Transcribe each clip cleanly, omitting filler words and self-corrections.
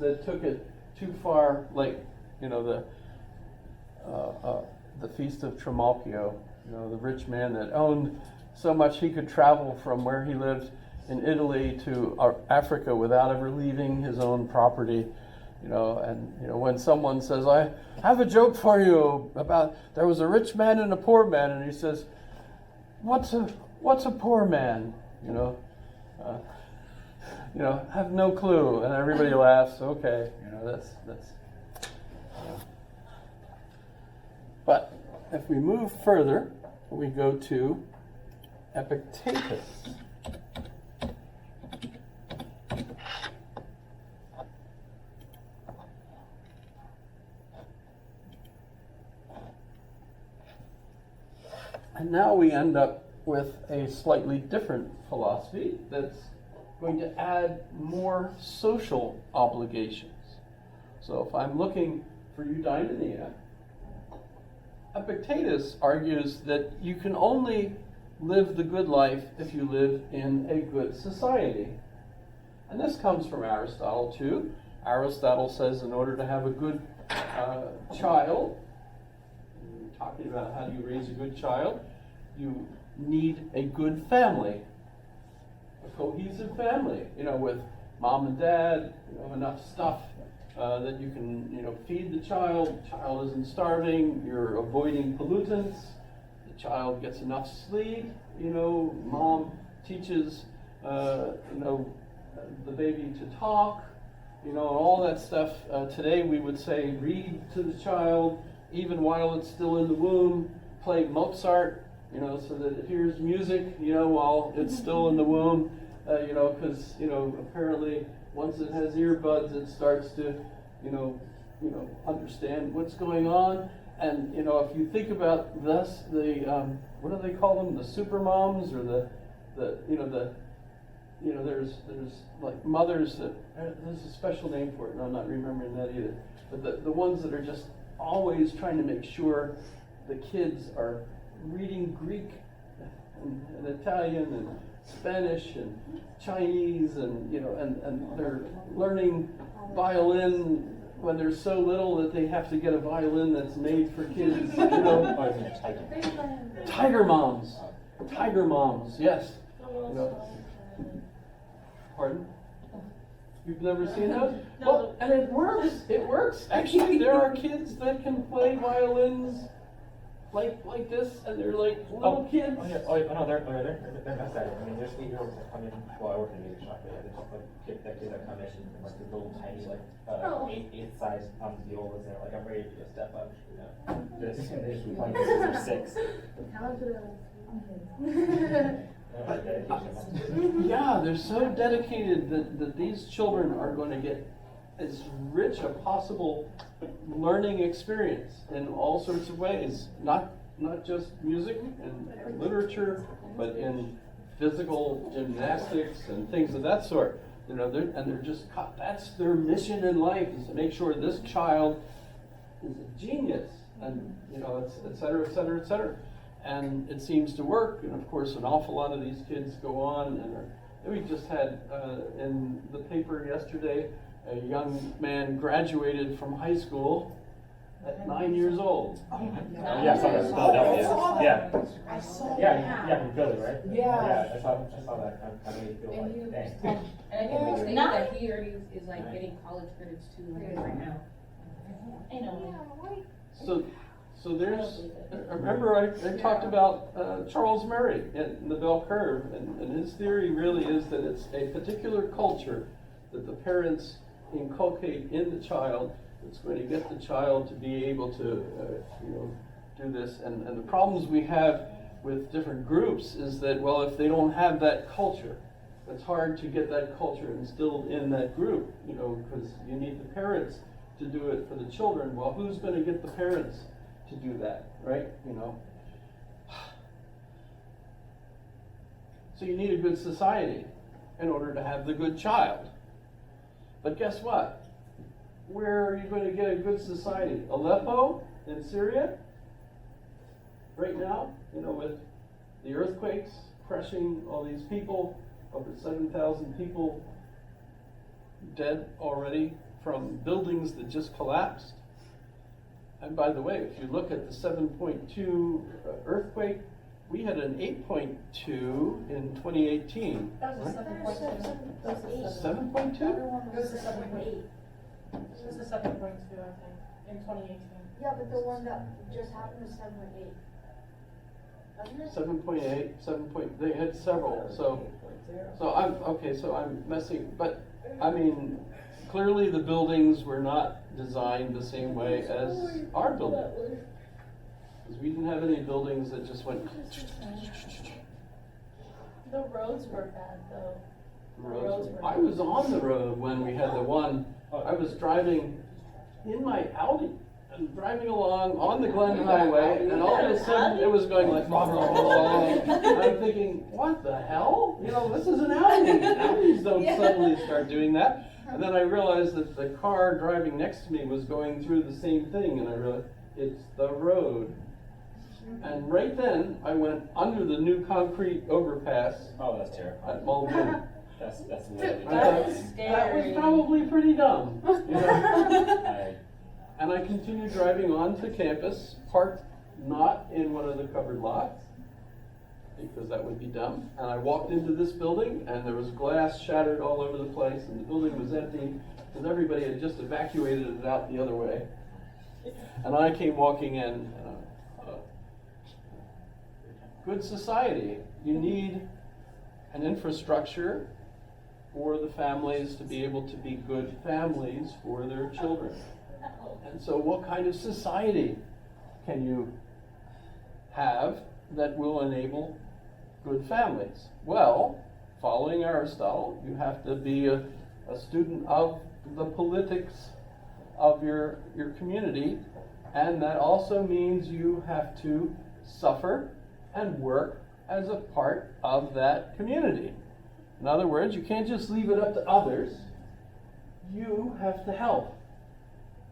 that took it too far, like, the Feast of Trimalchio, the rich man that owned so much he could travel from where he lived in Italy to Africa without ever leaving his own property. When someone says, I have a joke for you about there was a rich man and a poor man, and he says, what's a poor man? Have no clue, and everybody laughs. Okay, that's. But if we move further, we go to Epictetus. And now we end up with a slightly different philosophy that's going to add more social obligations. So if I'm looking for eudaimonia, Epictetus argues that you can only live the good life if you live in a good society. And this comes from Aristotle too. Aristotle says in order to have a good child, talking about how do you raise a good child, you need a good family, a cohesive family, with mom and dad, enough stuff that you can, feed the child isn't starving, you're avoiding pollutants, the child gets enough sleep, mom teaches, the baby to talk, all that stuff. Today we would say read to the child, even while it's still in the womb, play Mozart, so that it hears music, while it's still in the womb, because, apparently once it has earbuds, it starts to, understand what's going on. And, if you think about this, the, what do they call them? The super moms, or there's like mothers that, there's a special name for it, and I'm not remembering that either. But the ones that are just always trying to make sure the kids are reading Greek and Italian and Spanish and Chinese, and and they're learning violin when they're so little that they have to get a violin that's made for kids. Tiger moms, yes. Pardon? You've never seen those? No. Well, and it works. Actually, there are kids that can play violins like this, and they're like little kids. Oh yeah, no, they're messed at it. I mean, there's 8-year-olds that come in. Well, I work in a music shop, but yeah, there's kids that come in and like the little tiny, like eighth size violas, and they're like, I'm ready to step up. This and they should be playing since they're 6. Yeah, they're so dedicated that these children are going to get as rich a possible learning experience in all sorts of ways, not just music and literature, but in physical gymnastics and things of that sort. They're just that's their mission in life, is to make sure this child is a genius, and et cetera, et cetera, et cetera. And it seems to work, and of course an awful lot of these kids go on, and we just had in the paper yesterday, a young man graduated from high school at 9 years old. Oh my God. Yeah, I saw that in Philadelphia. Yeah. I saw that. Yeah, from Philly, right? Yeah. I saw that. Kind of made me feel like, dang. And I think we stated that he already is like getting college credits too right now. I know. So there's, remember I talked about Charles Murray and the bell curve, and his theory really is that it's a particular culture that the parents inculcate in the child that's going to get the child to be able to do this. And the problems we have with different groups is that, well, if they don't have that culture, it's hard to get that culture instilled in that group, because you need the parents to do it for the children. Well, who's going to get the parents to do that, right? So you need a good society in order to have the good child. But guess what? Where are you going to get a good society? Aleppo in Syria? Right now, with the earthquakes crushing all these people, over 7,000 people dead already from buildings that just collapsed. And by the way, if you look at the 7.2 earthquake, we had an 8.2 in 2018. That was a right? 7.2. 7.2? It was a 7.8. It was a 7.2, I think, in 2018. Yeah, but the one that just happened was 7.8. Wasn't it? 7.8, 7 point, they had several, so I'm messing, but, I mean, clearly the buildings were not designed the same way as our building. Because we didn't have any buildings that just went. The roads were bad though. Roads. I was on the road when we had the one, I was driving in my Audi, and driving along on the Glen Highway, and all of a sudden it was going like blah, blah, blah, blah. And I'm thinking, what the hell? You know, this is an Audi. Audis don't suddenly start doing that. And then I realized that the car driving next to me was going through the same thing, and I realized it's the road. And right then, I went under the new concrete overpass Oh, that's terrifying. at Muldoon. That's literally I thought, terrifying. that was probably pretty dumb. You know? I, And I continued driving on to campus, parked not in one of the covered lots, because that would be dumb. And I walked into this building, and there was glass shattered all over the place, and the building was empty, because everybody had just evacuated it out the other way. And I came walking in. Good society. You need an infrastructure for the families to be able to be good families for their children. And so what kind of society can you have that will enable good families? Well, following Aristotle, you have to be a student of the politics of your community, and that also means you have to suffer and work as a part of that community. In other words, you can't just leave it up to others. You have to help.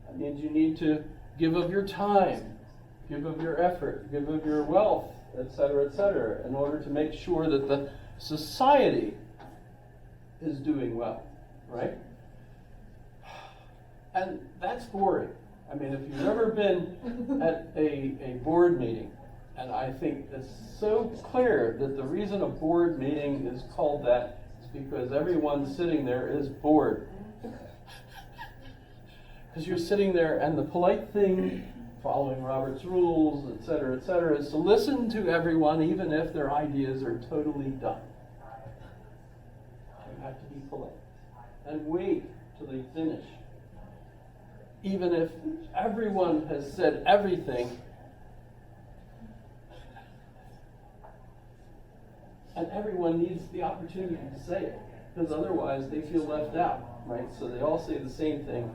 That means you need to give of your time, give of your effort, give of your wealth, etc., in order to make sure that the society is doing well, right? And that's boring. I mean, if you've ever been at a board meeting, and I think it's so clear that the reason a board meeting is called that is because everyone sitting there is bored. Because you're sitting there, and the polite thing, following Robert's rules, etc., is to listen to everyone, even if their ideas are totally dumb. You have to be polite and wait till they finish. Even if everyone has said everything, and everyone needs the opportunity to say it, because otherwise they feel left out, right? So they all say the same thing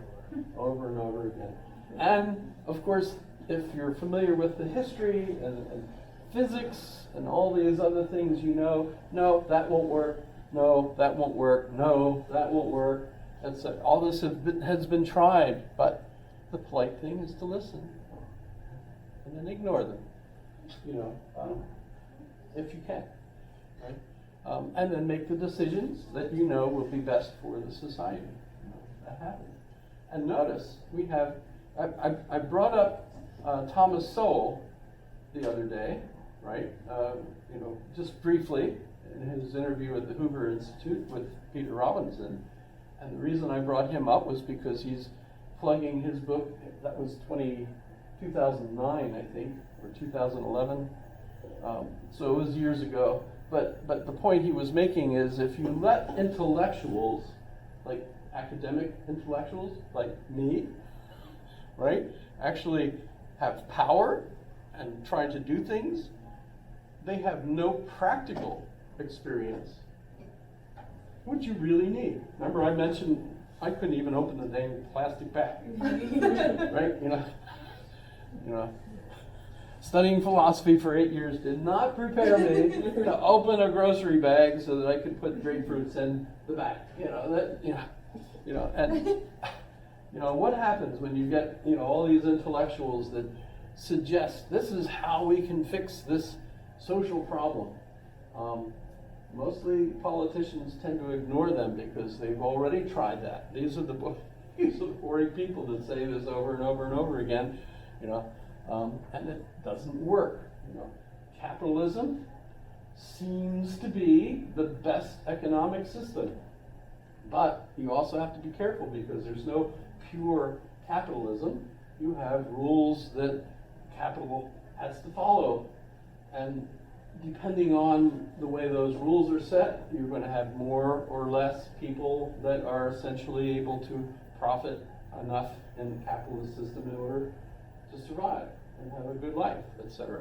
over and over again. And, of course, if you're familiar with the history and physics and all these other things, you know, no, that won't work, no, that won't work, no, that won't work. All this has been tried, but the polite thing is to listen and then ignore them, you know, if you can. Right? And then make the decisions that you know will be best for the society. You know, that happens. And notice, we have, I brought up Thomas Sowell the other day, right? You know, just briefly in his interview at the Hoover Institute with Peter Robinson. And the reason I brought him up was because he's plugging his book, that was 2009, I think, or 2011. So it was years ago. But the point he was making is, if you let intellectuals, like academic intellectuals, like me, right, actually have power and try to do things, they have no practical experience. What you really need. Remember I mentioned I couldn't even open the dang plastic bag, right? You know. Studying philosophy for 8 years did not prepare me to open a grocery bag so that I could put grapefruits in the bag. And what happens when you get all these intellectuals that suggest this is how we can fix this social problem? Mostly politicians tend to ignore them because they've already tried that. These are the 40 people that say this over and over and over again, and it doesn't work. Capitalism seems to be the best economic system, but you also have to be careful because there's no pure capitalism. You have rules that capital has to follow, and depending on the way those rules are set, you're going to have more or less people that are essentially able to profit enough in the capitalist system in order to survive and have a good life, etc.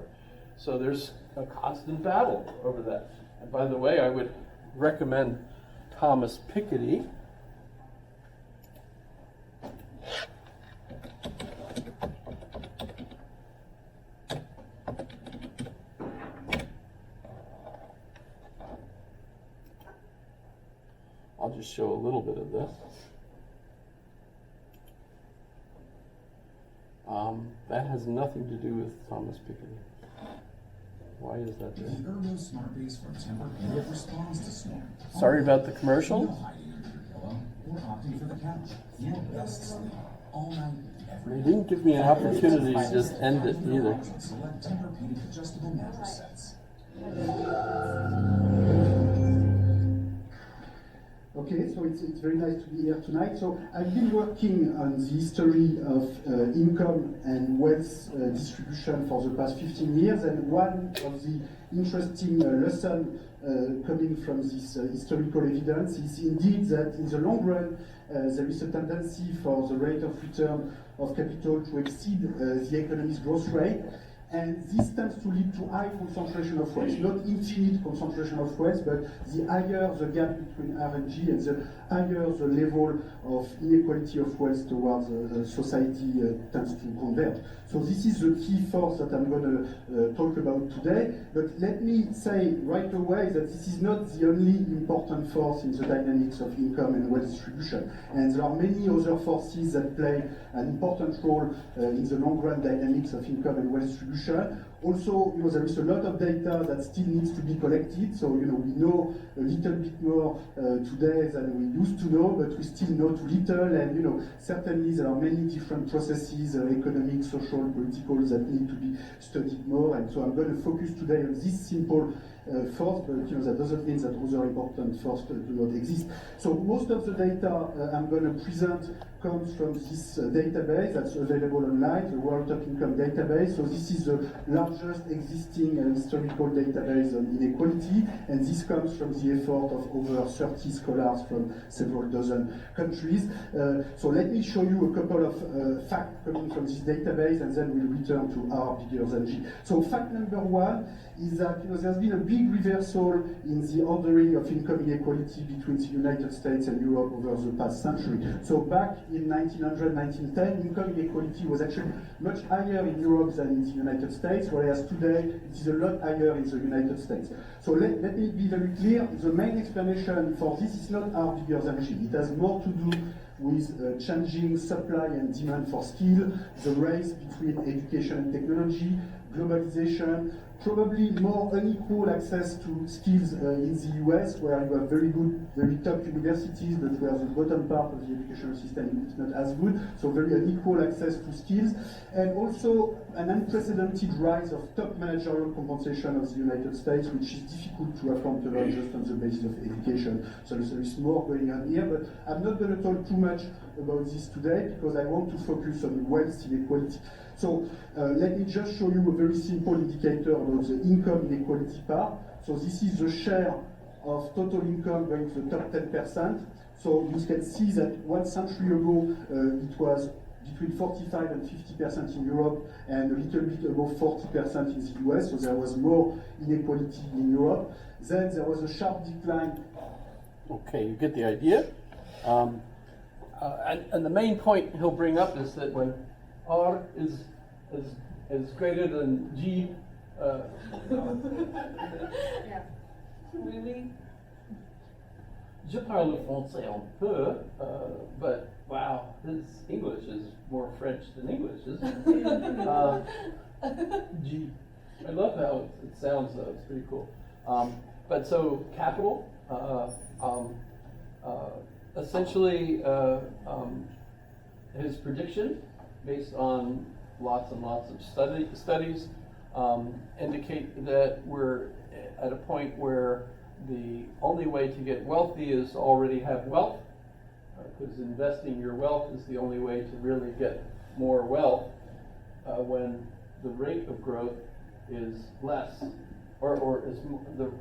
So there's a constant battle over that. And by the way, I would recommend Thomas Piketty. I'll just show a little bit of this. That has nothing to do with Thomas Piketty. Why is that there? The Ergo Smart Base from Tempur-Pedic responds to snoring. Sorry about the commercial. No hiding under your pillow or opting for the couch. Your best sleep all night, every They day. didn't give me an opportunity to just end it either. Select Tempur-Pedic adjustable mattress sets. Okay, so it's very nice to be here tonight. So I've been working on the history of income and wealth distribution for the past 15 years, and one of the interesting lessons coming from this historical evidence is indeed that in the long run there is a tendency for the rate of return of capital to exceed the economy's growth rate. And this tends to lead to high concentration of wealth, not infinite concentration of wealth, but the higher the gap between R and G and the higher the level of inequality of wealth towards society tends to converge. So this is the key force that I'm going to talk about today. But let me say right away that this is not the only important force in the dynamics of income and wealth distribution. And there are many other forces that play an important role in the long run dynamics of income and wealth distribution. Also, there is a lot of data that still needs to be collected. So, we know a little bit more today than we used to know, but we still know too little. And, certainly there are many different processes, economic, social, political, that need to be studied more. And so I'm going to focus today on this simple force, but that doesn't mean that other important forces do not exist. So most of the data I'm going to present comes from this database that's available online, the World Top Income Database. So this is the largest existing historical database on inequality, and this comes from the effort of over 30 scholars from several dozen countries. So let me show you a couple of facts coming from this database, and then we'll return to R bigger than G. So fact number one is that there's been a big reversal in the ordering of income inequality between the United States and Europe over the past century. So back in 1900, 1910, income inequality was actually much higher in Europe than in the United States, whereas today it is a lot higher in the United States. So let me be very clear, the main explanation for this is not R bigger than G. It has more to do with changing supply and demand for skill, the race between education and technology, globalization, probably more unequal access to skills in the US, where you have very good, very top universities, but where the bottom part of the educational system is not as good, so very unequal access to skills, and also an unprecedented rise of top managerial compensation of the United States, which is difficult to account for just on the basis of education. So there is more going on here, but I'm not going to talk too much about this today, because I want to focus on wealth inequality. So let me just show you a very simple indicator about the income inequality part. So this is the share of total income going to the top 10%. So you can see that 1 century ago it was between 45 and 50% in Europe and a little bit above 40% in the US. So there was more inequality in Europe. Then there was a sharp decline. Okay, you get the idea. And the main point he'll bring up is that when R is greater than G. Yeah. Really? Je parle français un peu, but wow, his English is more French than English, isn't it? G. I love how it sounds though, it's pretty cool. But so capital, essentially, his prediction, based on lots and lots of studies, indicate that we're at a point where the only way to get wealthy is to already have wealth, because investing your wealth is the only way to really get more wealth when the rate of growth is less, or is the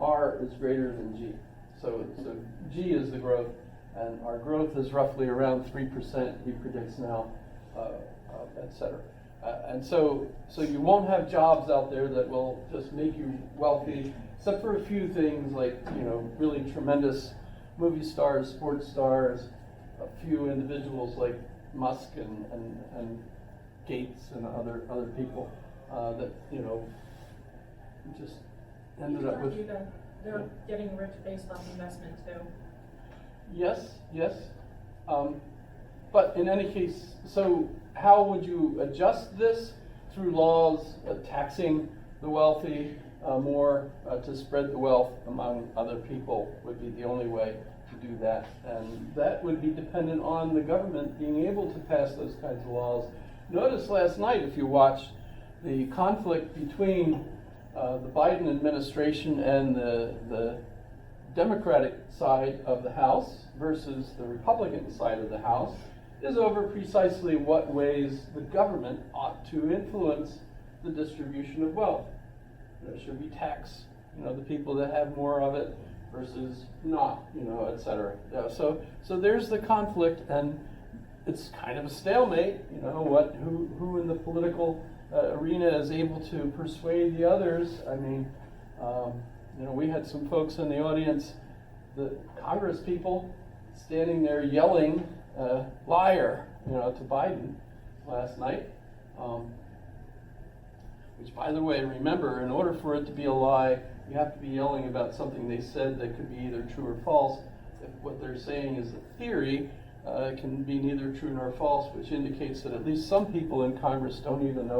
R is greater than G. So G is the growth, and our growth is roughly around 3%, he predicts now, et cetera. And so you won't have jobs out there that will just make you wealthy, except for a few things like, really tremendous movie stars, sports stars, a few individuals like Musk and Gates and other people that, just ended up with. They're getting rich based on investment too. Yes. But in any case, so how would you adjust this? Through laws taxing the wealthy more to spread the wealth among other people would be the only way to do that. And that would be dependent on the government being able to pass those kinds of laws. Notice last night, if you watched, the conflict between the Biden administration and the Democratic side of the House versus the Republican side of the House is over precisely what ways the government ought to influence the distribution of wealth. Should we tax, the people that have more of it versus not, et cetera. So there's the conflict, and it's kind of a stalemate. Who in the political arena is able to persuade the others? I mean, we had some folks in the audience, the Congress people, standing there yelling liar, to Biden last night. Which, by the way, remember, in order for it to be a lie, you have to be yelling about something they said that could be either true or false. If what they're saying is a theory, it can be neither true nor false, which indicates that at least some people in Congress don't even know